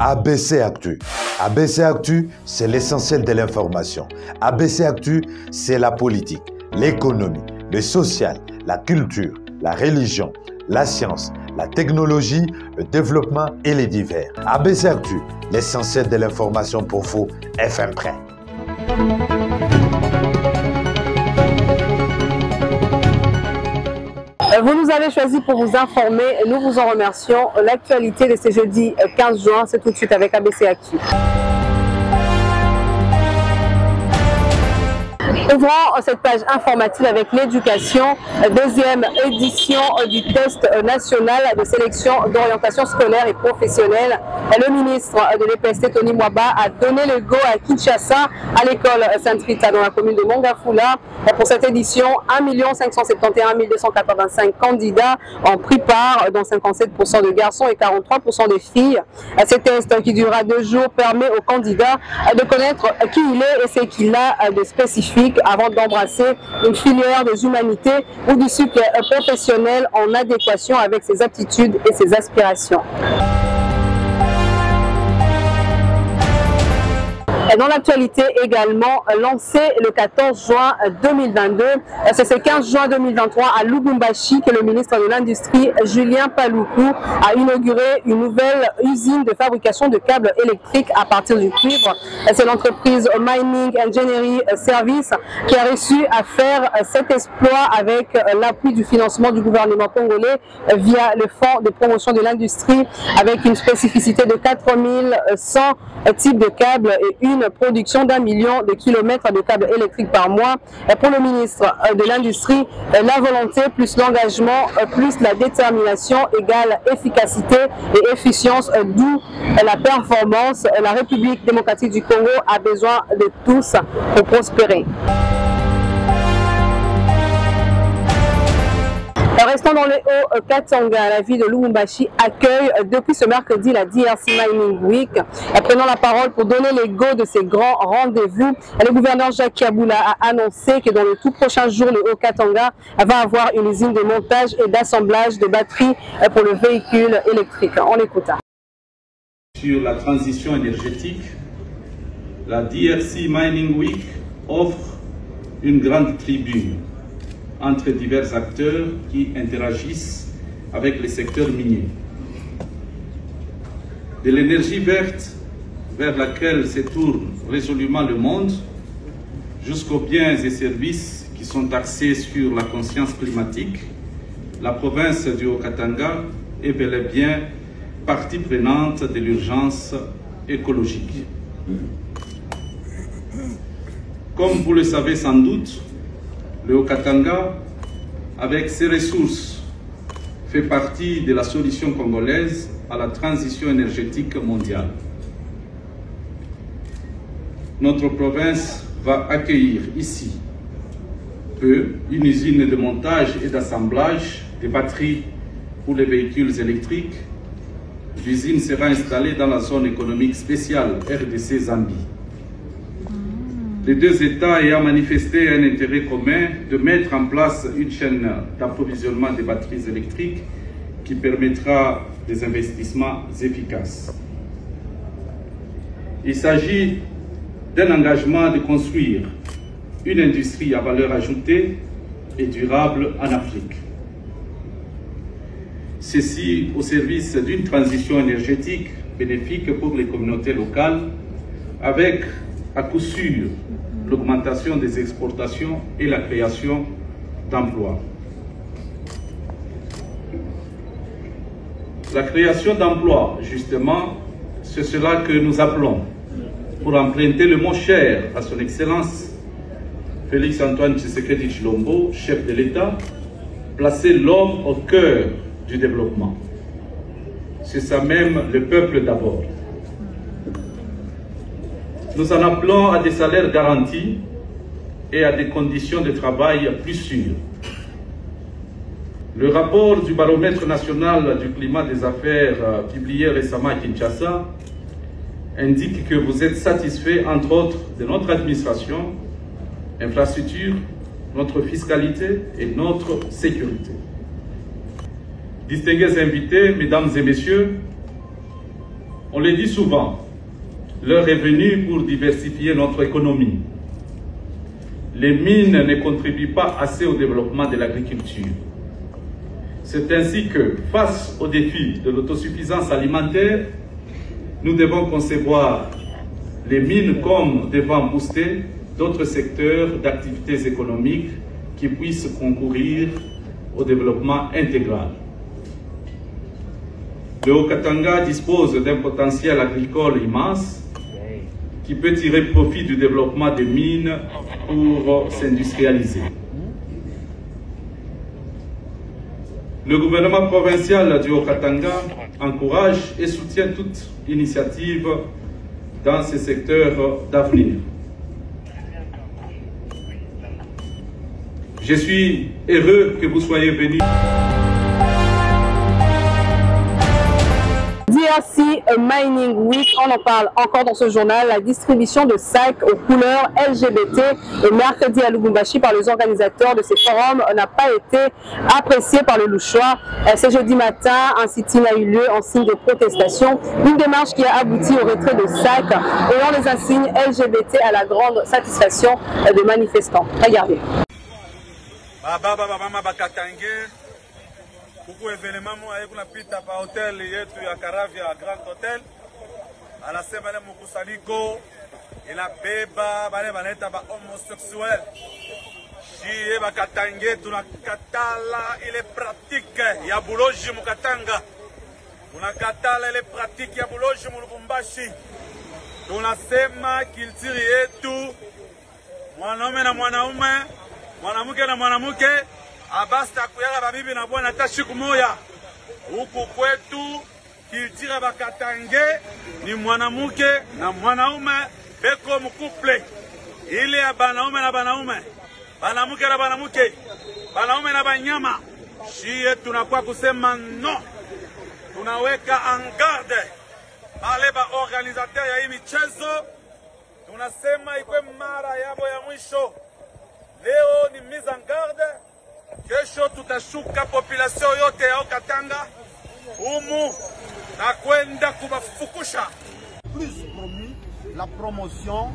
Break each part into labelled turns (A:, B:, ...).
A: ABC Actu. ABC Actu, c'est l'essentiel de l'information. ABC Actu, c'est la politique, l'économie, le social, la culture, la religion, la science, la technologie, le développement et les divers. ABC Actu, l'essentiel de l'information pour vous, FM Prêt.
B: Vous nous avez choisi pour vous informer et nous vous en remercions. L'actualité de ce jeudi 15 juin, c'est tout de suite avec ABC Actu. Ouvrons cette page informative avec l'éducation, deuxième édition du test national de sélection d'orientation scolaire et professionnelle. Le ministre de l'EPST, Tony Mwaba, a donné le go à Kinshasa, à l'école Sainte-Rita dans la commune de Mongafula. Pour cette édition, 1 571 285 candidats ont pris part, dont 57% de garçons et 43% de filles. Ce test qui durera 2 jours permet aux candidats de connaître qui il est et ce qu'il a de spécifique avant d'embrasser une filière des humanités ou du cycle professionnel en adéquation avec ses aptitudes et ses aspirations. Dans l'actualité également, lancé le 14 juin 2022, c'est ce 15 juin 2023 à Lubumbashi que le ministre de l'Industrie, Julien Paluku, a inauguré une nouvelle usine de fabrication de câbles électriques à partir du cuivre. C'est l'entreprise Mining Engineering Service qui a réussi à faire cet exploit avec l'appui du financement du gouvernement congolais via le Fonds de promotion de l'industrie, avec une spécificité de 4100 types de câbles et une production d'1 million de kilomètres de câbles électriques par mois. Et pour le ministre de l'Industrie, la volonté plus l'engagement plus la détermination égale efficacité et efficience, d'où la performance. La République démocratique du Congo a besoin de tous pour prospérer. Restons dans le Haut-Katanga, la ville de Lubumbashi accueille depuis ce mercredi la DRC Mining Week. Prenant la parole pour donner les go de ces grands rendez-vous, le gouverneur Jacques Kiaboula a annoncé que dans le tout prochain jour, le Haut-Katanga va avoir une usine de montage et d'assemblage de batteries pour le véhicule électrique. On l'écoute.
C: Sur la transition énergétique, la DRC Mining Week offre une grande tribune entre divers acteurs qui interagissent avec les secteurs miniers. De l'énergie verte vers laquelle se tourne résolument le monde, jusqu'aux biens et services qui sont axés sur la conscience climatique, la province du Haut-Katanga est bel et bien partie prenante de l'urgence écologique. Comme vous le savez sans doute, le Haut-Katanga, avec ses ressources, fait partie de la solution congolaise à la transition énergétique mondiale. Notre province va accueillir ici une usine de montage et d'assemblage de batteries pour les véhicules électriques. L'usine sera installée dans la zone économique spéciale RDC-Zambie. Les deux États ayant manifesté un intérêt commun de mettre en place une chaîne d'approvisionnement des batteries électriques qui permettra des investissements efficaces. Il s'agit d'un engagement de construire une industrie à valeur ajoutée et durable en Afrique. Ceci au service d'une transition énergétique bénéfique pour les communautés locales, avec à coup sûr l'augmentation des exportations et la création d'emplois. La création d'emplois, justement, c'est cela que nous appelons, pour emprunter le mot cher à son Excellence Félix Antoine Tshisekedi Tshilombo, chef de l'État, placer l'homme au cœur du développement. C'est ça même, le peuple d'abord. Nous en appelons à des salaires garantis et à des conditions de travail plus sûres. Le rapport du baromètre national du climat des affaires publié récemment à Kinshasa indique que vous êtes satisfait, entre autres, de notre administration, infrastructure, notre fiscalité et notre sécurité. Distingués invités, mesdames et messieurs, On le dit souvent, l'heure est venue pour diversifier notre économie. Les mines ne contribuent pas assez au développement de l'agriculture. C'est ainsi que, face au défi de l'autosuffisance alimentaire, nous devons concevoir les mines comme devant booster d'autres secteurs d'activités économiques qui puissent concourir au développement intégral. Le Haut-Katanga dispose d'un potentiel agricole immense qui peut tirer profit du développement des mines pour s'industrialiser. Le gouvernement provincial du Haut-Katanga encourage et soutient toute initiative dans ces secteurs d'avenir. Je suis heureux que vous soyez venus.
B: DRC Mining Week, on en parle encore dans ce journal. La distribution de sacs aux couleurs LGBT le mercredi à Lubumbashi par les organisateurs de ces forums n'a pas été appréciée par le Louchois. Ce jeudi matin, un sit-in a eu lieu en signe de protestation. Une démarche qui a abouti au retrait de sacs ayant les insignes LGBT à la grande satisfaction des manifestants. Regardez.
D: Kuku événement moi kuna pita pa hotel yetu ya Karavia Grand Hotel anasema ile mkusanyiko inabeba bale baneta ba homosexuel shie bakatange tunakatala ile pratique ya buloji mukatanga tunakatala ile pratique ya buloji mu Lubumbashi tunasema kiltiri yetu mwanaume na mwanaume mwanamke na mwanamke abasta kuyala babibi na bwana hata siku moja. Huku kwetu kilitira bakatange ni mwanamke na mwanaume beko mkuple. Ile ya banaume na banaume, banamke na banamke, banaume na banyama. Shie tunakuwa kusema no. Tunaweka en garde wale ba organisateur ya hii michezo. Tunasema ikwe mara yabo ya mwisho. Leo ni mise en garde. Kesho tutashuka population yote ya Katanga umu na kwenda kubafukusha.
E: Plus promu la promotion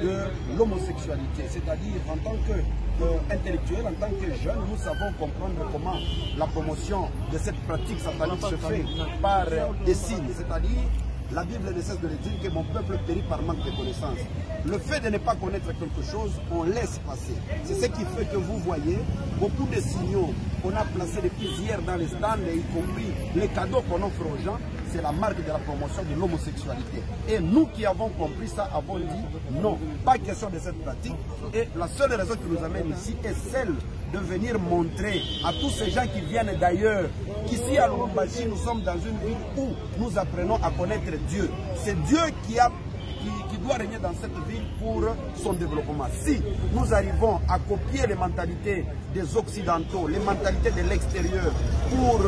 E: de l'homosexualité, c'est-à-dire en tant qu'intellectuel, en tant que jeune, nous savons comprendre comment la promotion de cette pratique satanique se fait par des signes, c'est-à-dire la Bible ne cesse de le dire que mon peuple périt par manque de connaissances. Le fait de ne pas connaître quelque chose, on laisse passer. C'est ce qui fait que vous voyez beaucoup de signaux qu'on a placés depuis hier dans les stands, y compris les cadeaux qu'on offre aux gens, c'est la marque de la promotion de l'homosexualité. Et nous qui avons compris ça, avons dit non, pas question de cette pratique. Et la seule raison qui nous amène ici est celle de venir montrer à tous ces gens qui viennent d'ailleurs qu'ici à Lubumbashi, nous sommes dans une ville où nous apprenons à connaître Dieu. C'est Dieu qui doit régner dans cette ville pour son développement. Si nous arrivons à copier les mentalités des Occidentaux, les mentalités de l'extérieur, pour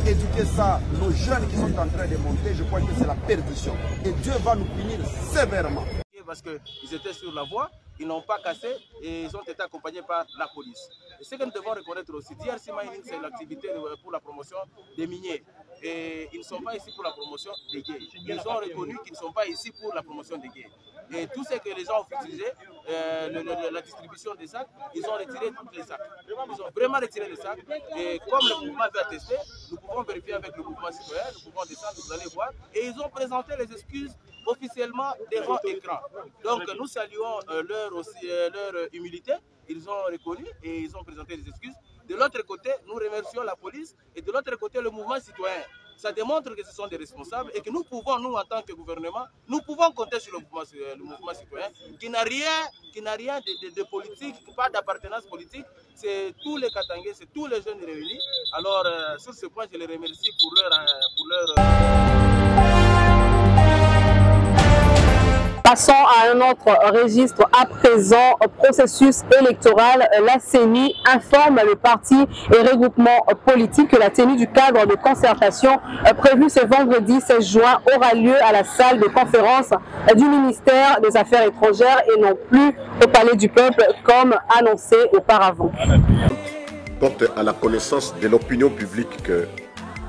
E: éduquer ça, nos jeunes qui sont en train de monter, je crois que c'est la perdition. Et Dieu va nous punir sévèrement.
F: Parce qu'ils étaient sur la voie, ils n'ont pas cassé et ils ont été accompagnés par la police. Et ce que nous devons reconnaître aussi, DRC Mining, c'est l'activité pour la promotion des miniers. Et ils ne sont pas ici pour la promotion des gays. Ils ont reconnu qu'ils ne sont pas ici pour la promotion des gays. Et tout ce que les gens ont utilisé, la distribution des sacs, ils ont retiré tous les sacs. Ils ont vraiment retiré les sacs. Et comme le mouvement veut attester, nous pouvons vérifier avec le mouvement citoyen, nous pouvons descendre, vous allez voir. Et ils ont présenté les excuses officiellement devant écran. Donc nous saluons leur humilité. Ils ont reconnu et ils ont présenté des excuses. De l'autre côté, nous remercions la police et de l'autre côté, le mouvement citoyen. Ça démontre que ce sont des responsables et que nous pouvons, nous en tant que gouvernement, nous pouvons compter sur le mouvement citoyen qui n'a rien de politique, pas d'appartenance politique. C'est tous les Katangais, c'est tous les jeunes réunis. Alors sur ce point, je les remercie pour leur...
B: Passons à un autre registre à présent, processus électoral. La CENI informe le parti et regroupement politique que la tenue du cadre de concertation prévu ce vendredi 16 juin aura lieu à la salle de conférence du ministère des Affaires étrangères et non plus au Palais du Peuple comme annoncé auparavant.
G: Porte à la connaissance de l'opinion publique que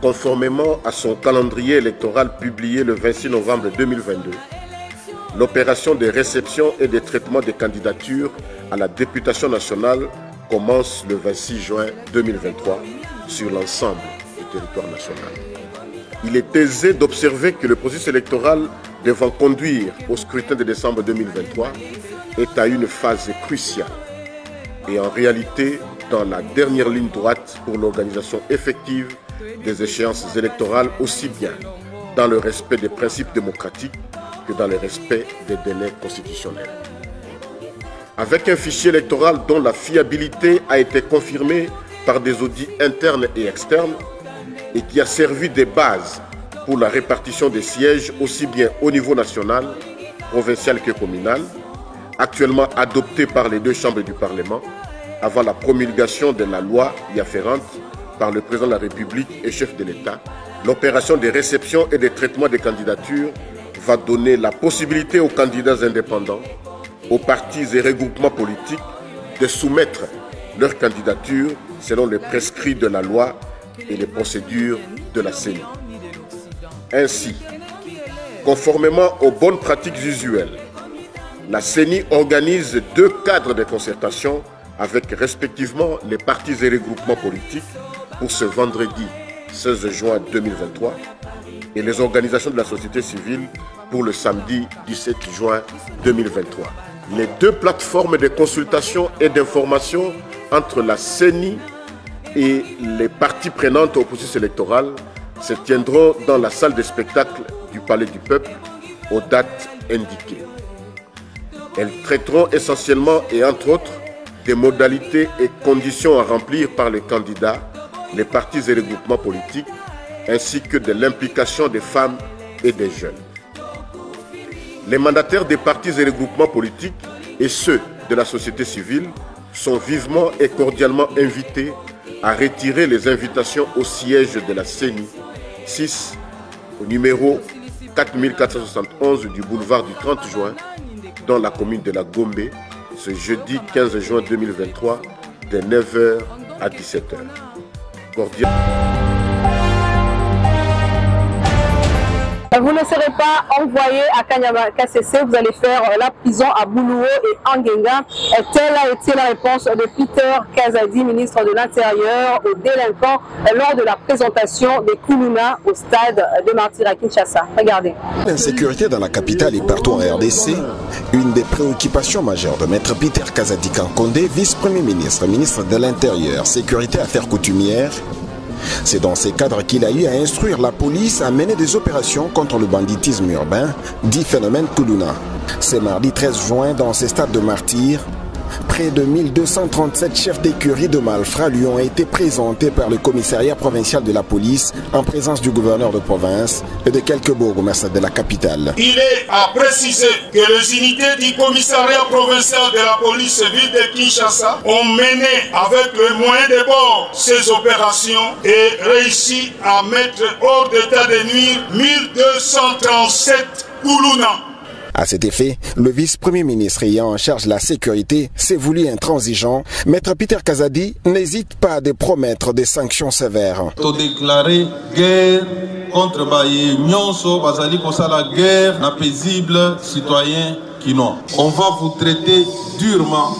G: conformément à son calendrier électoral publié le 26 novembre 2022, l'opération de réception et de traitement des candidatures à la députation nationale commence le 26 juin 2023 sur l'ensemble du territoire national. Il est aisé d'observer que le processus électoral devant conduire au scrutin de décembre 2023 est à une phase cruciale et en réalité dans la dernière ligne droite pour l'organisation effective des échéances électorales, aussi bien dans le respect des principes démocratiques que dans le respect des délais constitutionnels. Avec un fichier électoral dont la fiabilité a été confirmée par des audits internes et externes et qui a servi de base pour la répartition des sièges aussi bien au niveau national, provincial que communal, actuellement adopté par les deux chambres du Parlement avant la promulgation de la loi y afférente par le président de la République et chef de l'État, l'opération de réception et de traitement des candidatures va donner la possibilité aux candidats indépendants, aux partis et regroupements politiques de soumettre leur candidature selon les prescrits de la loi et les procédures de la CENI. Ainsi, conformément aux bonnes pratiques usuelles, la CENI organise 2 cadres de concertation avec respectivement les partis et regroupements politiques pour ce vendredi 16 juin 2023 et les organisations de la société civile pour le samedi 17 juin 2023. Les 2 plateformes de consultation et d'information entre la CENI et les parties prenantes au processus électoral se tiendront dans la salle de spectacle du Palais du Peuple aux dates indiquées. Elles traiteront essentiellement et entre autres des modalités et conditions à remplir par les candidats, les partis et les groupements politiques, ainsi que de l'implication des femmes et des jeunes. Les mandataires des partis et des groupements politiques et ceux de la société civile sont vivement et cordialement invités à retirer les invitations au siège de la CENI 6 au numéro 4471 du boulevard du 30 juin dans la commune de la Gombe ce jeudi 15 juin 2023 de 9h à 17h. Cordialement.
B: Vous ne serez pas envoyé à Kanyama KCC, vous allez faire la prison à Boulouo et Angenga. Telle a été la réponse de Peter Kazadi, ministre de l'Intérieur, aux délinquants lors de la présentation des Kuluna au stade de Martyrs à Kinshasa. Regardez.
H: L'insécurité dans la capitale et partout en RDC, une des préoccupations majeures de Maître Peter Kazadi Kankonde, vice-premier ministre, ministre de l'Intérieur, Sécurité, Affaires coutumières. C'est dans ces cadres qu'il a eu à instruire la police à mener des opérations contre le banditisme urbain, dit phénomène Kuluna. C'est mardi 13 juin dans ces stades de martyrs. Près de 1237 chefs d'écurie de malfrats lui ont été présentés par le commissariat provincial de la police en présence du gouverneur de province et de quelques bourgmestres de la capitale.
I: Il est à préciser que les unités du commissariat provincial de la police ville de Kinshasa ont mené avec les moyens de bord ces opérations et réussi à mettre hors d'état de nuire 1237 Kuluna.
H: À cet effet, le vice-premier ministre ayant en charge la sécurité s'est voulu intransigeant. Maître Peter Kazadi n'hésite pas à promettre des sanctions sévères.
J: Déclarer guerre contre Baye Nyonso, Bazali Kosala guerre, na paisible citoyen qui non. On va vous traiter durement.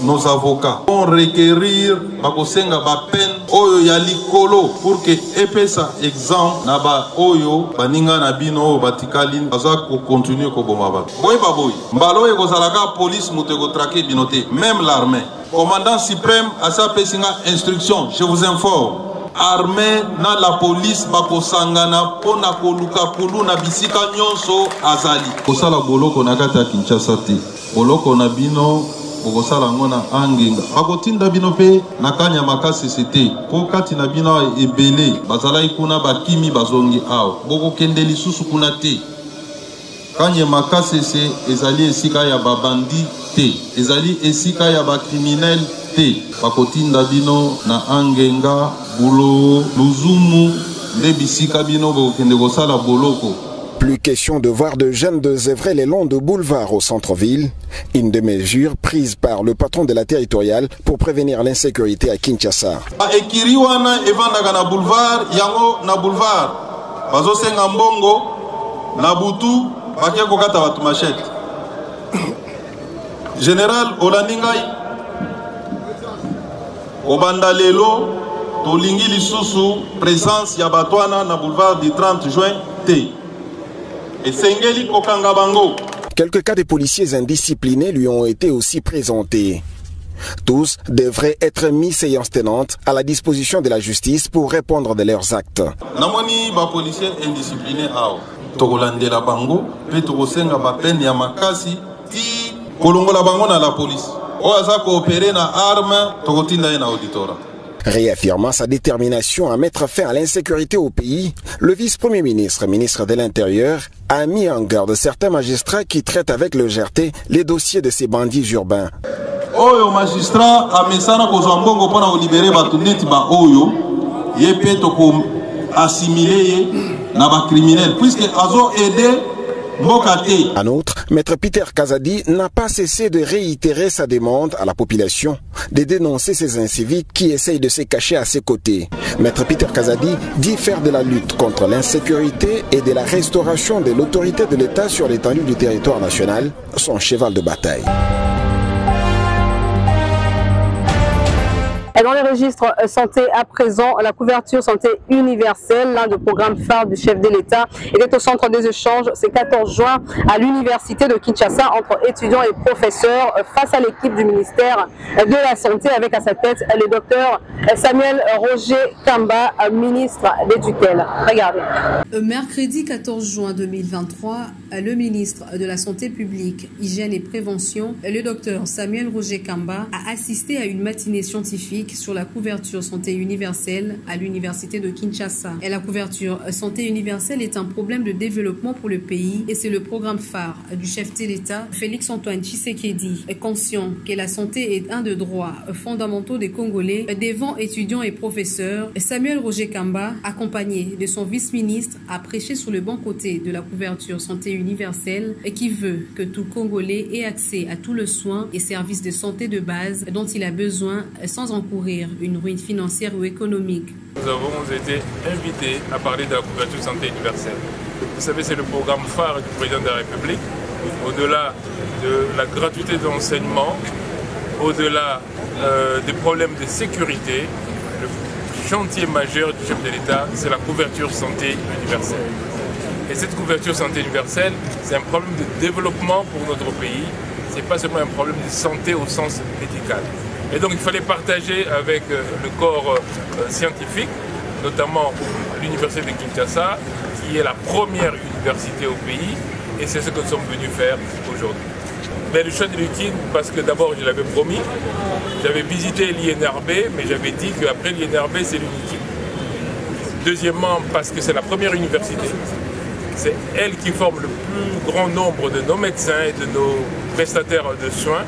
J: Nos avocats vont requérir bakosenga ba peine oyo ya likolo pour que epesa exemple na ba oyo baninga na bino batikali baza ko continuer ko bomba ba boy baboy mbalo e kozalaka police muteko traquer binote même l'armée commandant suprême a sa pesinga instruction je vous informe armée na la police bakosangana pona koluka kulu na bisika nyonso azali kosala boloko na kata ya Kinshasa te boloko na bino Bogosala ngona Angenga bakotinda bino pe na Kanyama KCC po kati na bino ebele bazala ikuna bakimi bazongi awo bokokende lisusu kuna te Kanyama KCC ezali esika ya babandi te ezali esika ya bakriminel te bakotinda bino na Angenga Bulo Luzumu nde bisika bino bokokende kosala boloko.
H: Plus question de voir de jeunes désœuvrer les longs de boulevards au centre-ville, une des mesures prises par le patron de la territoriale pour prévenir l'insécurité à Kinshasa.
J: Général Olaningai Obandalelo Tolingi Lisusu présence Yabatwana na boulevard du 30 juin T. Et Sengeli Kokangabango.
H: Quelques cas de policiers indisciplinés lui ont été aussi présentés. Tous devraient être mis séance tenante à la disposition de la justice pour répondre de leurs actes.
J: Namoni ba policiers indisciplinés ao. Tokolandela bango pe tokosenga ba peine ya makasi ti kolongola bango na la police. Oaza coopérer na arme tokotinda na auditora.
H: Réaffirmant sa détermination à mettre fin à l'insécurité au pays, le vice-premier ministre, ministre de l'Intérieur, a mis en garde certains magistrats qui traitent avec légèreté les dossiers de ces bandits urbains.
J: Oyo magistrat a mesana kozwa mbongo pona libérer batu neti ba oyo yepe toko assimiler na ba criminels puisque azo aider.
H: En outre, Maître Peter Kazadi n'a pas cessé de réitérer sa demande à la population de dénoncer ces inciviques qui essayent de se cacher à ses côtés. Maître Peter Kazadi dit faire de la lutte contre l'insécurité et de la restauration de l'autorité de l'État sur l'étendue du territoire national son cheval de bataille.
B: Et dans les registres santé à présent, la couverture santé universelle, l'un des programmes phares du chef de l'État, était au centre des échanges ce 14 juin à l'université de Kinshasa entre étudiants et professeurs face à l'équipe du ministère de la Santé avec à sa tête le docteur Samuel Roger Kamba, ministre des tutelles. Regardez.
K: Mercredi 14 juin 2023, le ministre de la Santé publique, Hygiène et Prévention, le docteur Samuel Roger Kamba, a assisté à une matinée scientifique sur la couverture santé universelle à l'université de Kinshasa. Et la couverture santé universelle est un problème de développement pour le pays et c'est le programme phare du chef de l'État, Félix Antoine Tshisekedi, conscient que la santé est un des droits fondamentaux des Congolais. Devant étudiants et professeurs, Samuel Roger Kamba, accompagné de son vice-ministre, a prêché sur le bon côté de la couverture santé universelle et qui veut que tout Congolais ait accès à tous les soins et services de santé de base dont il a besoin sans encourir une ruine financière ou économique.
L: Nous avons été invités à parler de la couverture santé universelle. Vous savez, c'est le programme phare du président de la République. Au-delà de la gratuité de l'enseignement, au-delà des problèmes de sécurité, le chantier majeur du chef de l'État, c'est la couverture santé universelle. Et cette couverture santé universelle, c'est un problème de développement pour notre pays. Ce n'est pas seulement un problème de santé au sens médical. Et donc il fallait partager avec le corps scientifique, notamment l'université de Kinshasa, qui est la première université au pays, et c'est ce que nous sommes venus faire aujourd'hui. Mais le choix de l'UKIN, parce que d'abord je l'avais promis, j'avais visité l'INRB, mais j'avais dit qu'après l'INRB c'est l'UKIN. Deuxièmement, parce que c'est la première université. C'est elle qui forme le plus grand nombre de nos médecins et de nos prestataires de soins.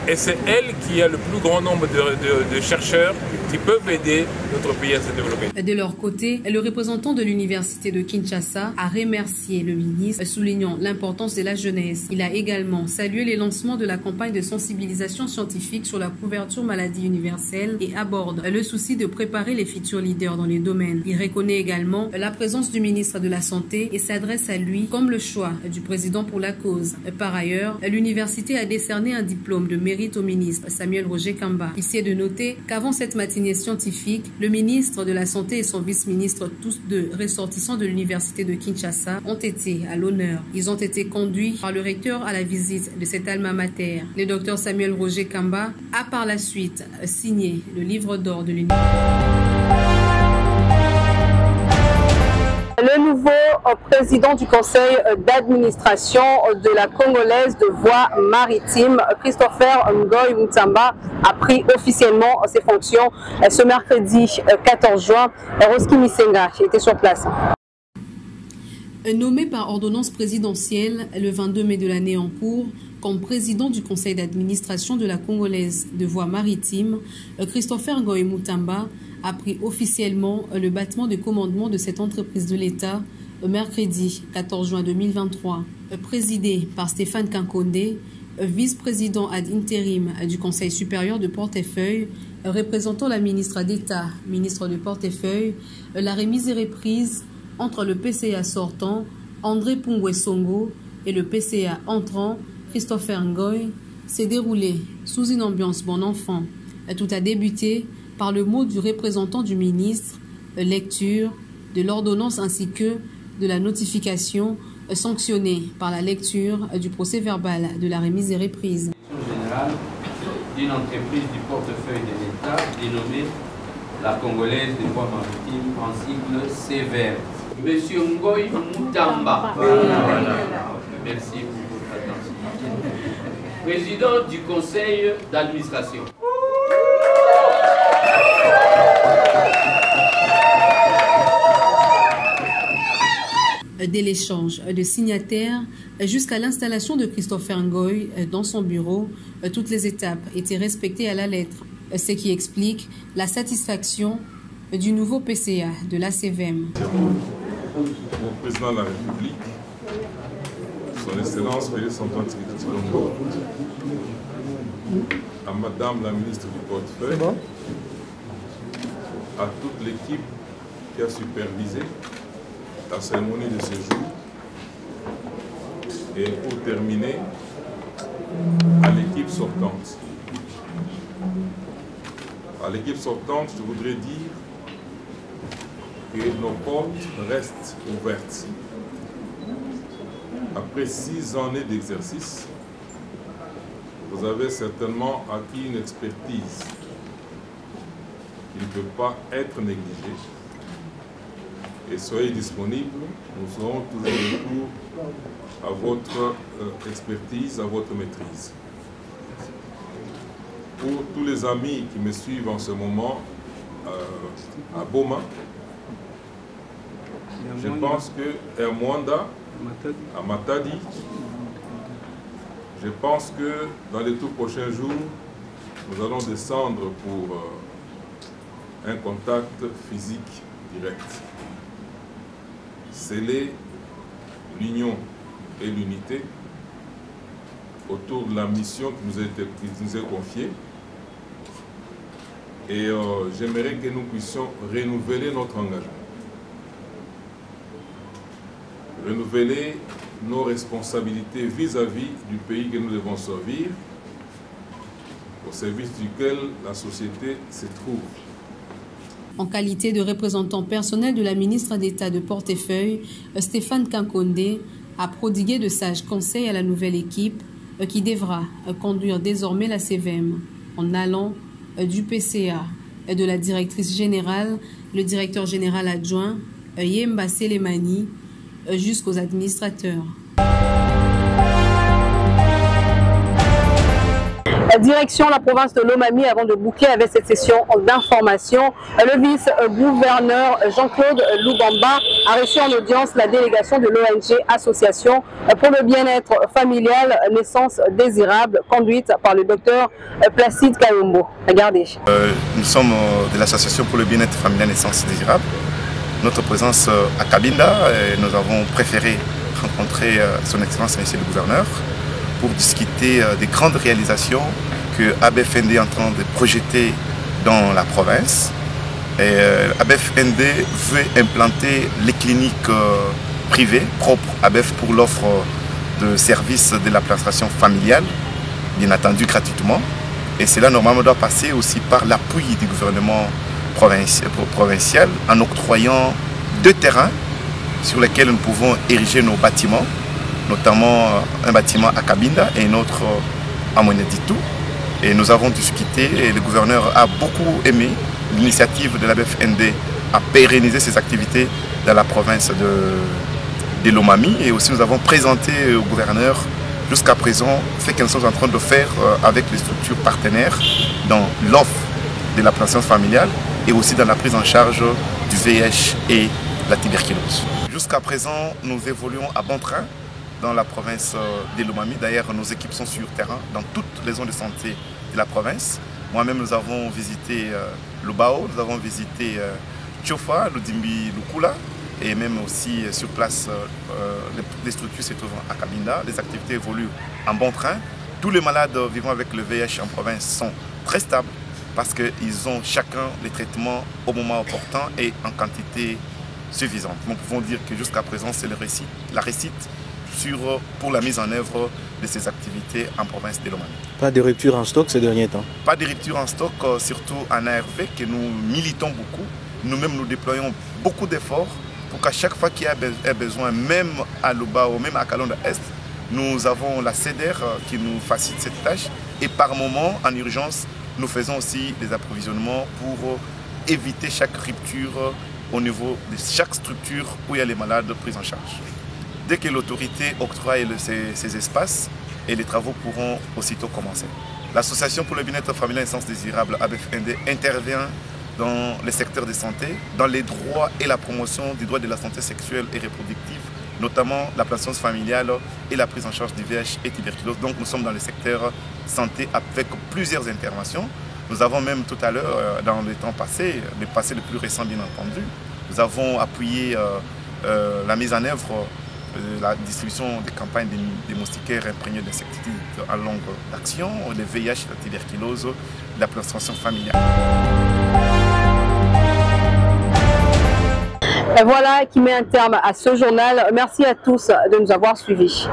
L: Et c'est elle qui a le plus grand nombre de chercheurs qui peuvent aider notre pays à se développer.
K: De leur côté, le représentant de l'université de Kinshasa a remercié le ministre, soulignant l'importance de la jeunesse. Il a également salué les lancements de la campagne de sensibilisation scientifique sur la couverture maladie universelle et aborde le souci de préparer les futurs leaders dans les domaines. Il reconnaît également la présence du ministre de la Santé et s'adresse à lui comme le choix du président pour la cause. Par ailleurs, l'université a décerné un diplôme de mérite au ministre Samuel Roger Kamba. Ici est de noter qu'avant cette matinée scientifique, le ministre de la Santé et son vice-ministre, tous deux ressortissants de l'université de Kinshasa, ont été à l'honneur. Ils ont été conduits par le recteur à la visite de cet alma mater. Le docteur Samuel Roger Kamba a par la suite signé le livre d'or de l'université.
B: Le nouveau président du conseil d'administration de la Congolaise de voies maritimes, Christopher Ngoy Mutsamba, a pris officiellement ses fonctions ce mercredi 14 juin. Roski Misenga était sur place.
K: Nommé par ordonnance présidentielle le 22 mai de l'année en cours comme président du conseil d'administration de la Congolaise de voies maritimes, Christopher Ngoy Mutsamba a pris officiellement le battement de commandement de cette entreprise de l'État mercredi 14 juin 2023, présidé par Stéphane Kankonde, vice-président ad intérim du Conseil supérieur de portefeuille, représentant la ministre d'État, ministre de portefeuille, la remise et reprise entre le PCA sortant, André Pungwe-Songo, et le PCA entrant, Christopher Ngoy, s'est déroulé sous une ambiance bon enfant. Tout a débuté par le mot du représentant du ministre, lecture de l'ordonnance ainsi que de la notification sanctionnée par la lecture du procès verbal de la remise et reprise.
M: Générale d'une entreprise du portefeuille de l'État dénommée la Congolaise des voies maritimes en sigle CVM. Monsieur Ngoy Moutamba. Merci pour votre attention. Président du conseil d'administration.
K: Dès l'échange de signataires jusqu'à l'installation de Christopher Ngoy dans son bureau, toutes les étapes étaient respectées à la lettre, ce qui explique la satisfaction du nouveau PCA de la CVM.
L: Au président de la République, son Excellence Félix Antoine Tshisekedi, à Madame la ministre du portefeuille, à toute l'équipe qui a supervisé la cérémonie de ce jour, et pour terminer, à l'équipe sortante. À l'équipe sortante, je voudrais dire que nos portes restent ouvertes. Après 6 années d'exercice, vous avez certainement acquis une expertise qui ne peut pas être négligée. Et soyez disponibles, nous serons toujours recours à votre expertise, à votre maîtrise. Pour tous les amis qui me suivent en ce moment à Boma, je pense que à Mwanda, à Matadi, je pense que dans les tout prochains jours, nous allons descendre pour un contact physique direct. Sceller l'union et l'unité autour de la mission qui nous est confiée. Et j'aimerais que nous puissions renouveler notre engagement. Renouveler nos responsabilités vis-à-vis du pays que nous devons servir, au service duquel la société se trouve.
K: En qualité de représentant personnel de la ministre d'État de portefeuille, Stéphane Kankonde a prodigué de sages conseils à la nouvelle équipe qui devra conduire désormais la CVM en allant du PCA et de la directrice générale, le directeur général adjoint, Yemba Selemani, jusqu'aux administrateurs.
B: Direction la province de Lomami avant de boucler avec cette session d'information. Le vice-gouverneur Jean-Claude Loubamba a reçu en audience la délégation de l'ONG Association pour le bien-être familial Naissance Désirable, conduite par le docteur Placide Kayombo. Regardez.
N: Nous sommes de l'association pour le bien-être familial Naissance Désirable. Notre présence à Cabinda, nous avons préféré rencontrer son Excellence Monsieur le Gouverneur pour discuter des grandes réalisations que ABFND est en train de projeter dans la province. ABFND veut implanter les cliniques privées propres ABF pour l'offre de services de la planification familiale, bien entendu gratuitement. Et cela normalement doit passer aussi par l'appui du gouvernement provincial en octroyant 2 terrains sur lesquels nous pouvons ériger nos bâtiments, notamment un bâtiment à Cabinda et un autre à Mweneditu. Et nous avons discuté et le gouverneur a beaucoup aimé l'initiative de l'ABFND à pérenniser ses activités dans la province de Lomami. Et aussi nous avons présenté au gouverneur jusqu'à présent ce que nous sommes en train de faire avec les structures partenaires dans l'offre de la planification familiale et aussi dans la prise en charge du VIH et la tuberculose. Jusqu'à présent, nous évoluons à bon train dans la province de Lomami. D'ailleurs, nos équipes sont sur terrain dans toutes les zones de santé de la province. Moi-même, nous avons visité Lubao, nous avons visité Tchofa, Ludimbi, Lukula. et même aussi sur place, les structures se trouvent à Cabinda. Les activités évoluent en bon train. Tous les malades vivant avec le VIH en province sont très stables parce qu'ils ont chacun les traitements au moment opportun et en quantité suffisante. Nous pouvons dire que jusqu'à présent, c'est la réussite pour la mise en œuvre de ces activités en province de Lomami.
O: Pas de rupture en stock ces derniers temps? Pas
N: de rupture en stock, surtout en ARV, que nous militons beaucoup. Nous-mêmes, nous déployons beaucoup d'efforts pour qu'à chaque fois qu'il y a besoin, même à Luba ou même à Kalonda Est, nous avons la CEDER qui nous facilite cette tâche. Et par moment, en urgence, nous faisons aussi des approvisionnements pour éviter chaque rupture au niveau de chaque structure où il y a les malades pris en charge. Dès que l'autorité octroie ces espaces, et les travaux pourront aussitôt commencer. L'Association pour le bien-être familial et naissance désirable, ABFND, intervient dans les secteurs de santé, dans les droits et la promotion du droit de la santé sexuelle et reproductive, notamment la planification familiale et la prise en charge du VIH et tuberculose. Donc nous sommes dans le secteur santé avec plusieurs interventions. Nous avons même tout à l'heure, dans le temps passé, le passé le plus récent bien entendu, nous avons appuyé la mise en œuvre la distribution des campagnes des moustiquaires imprégnés d'insecticides à longue action, le VIH, la tuberculose, la planification familiale.
B: Et voilà qui met un terme à ce journal. Merci à tous de nous avoir suivis.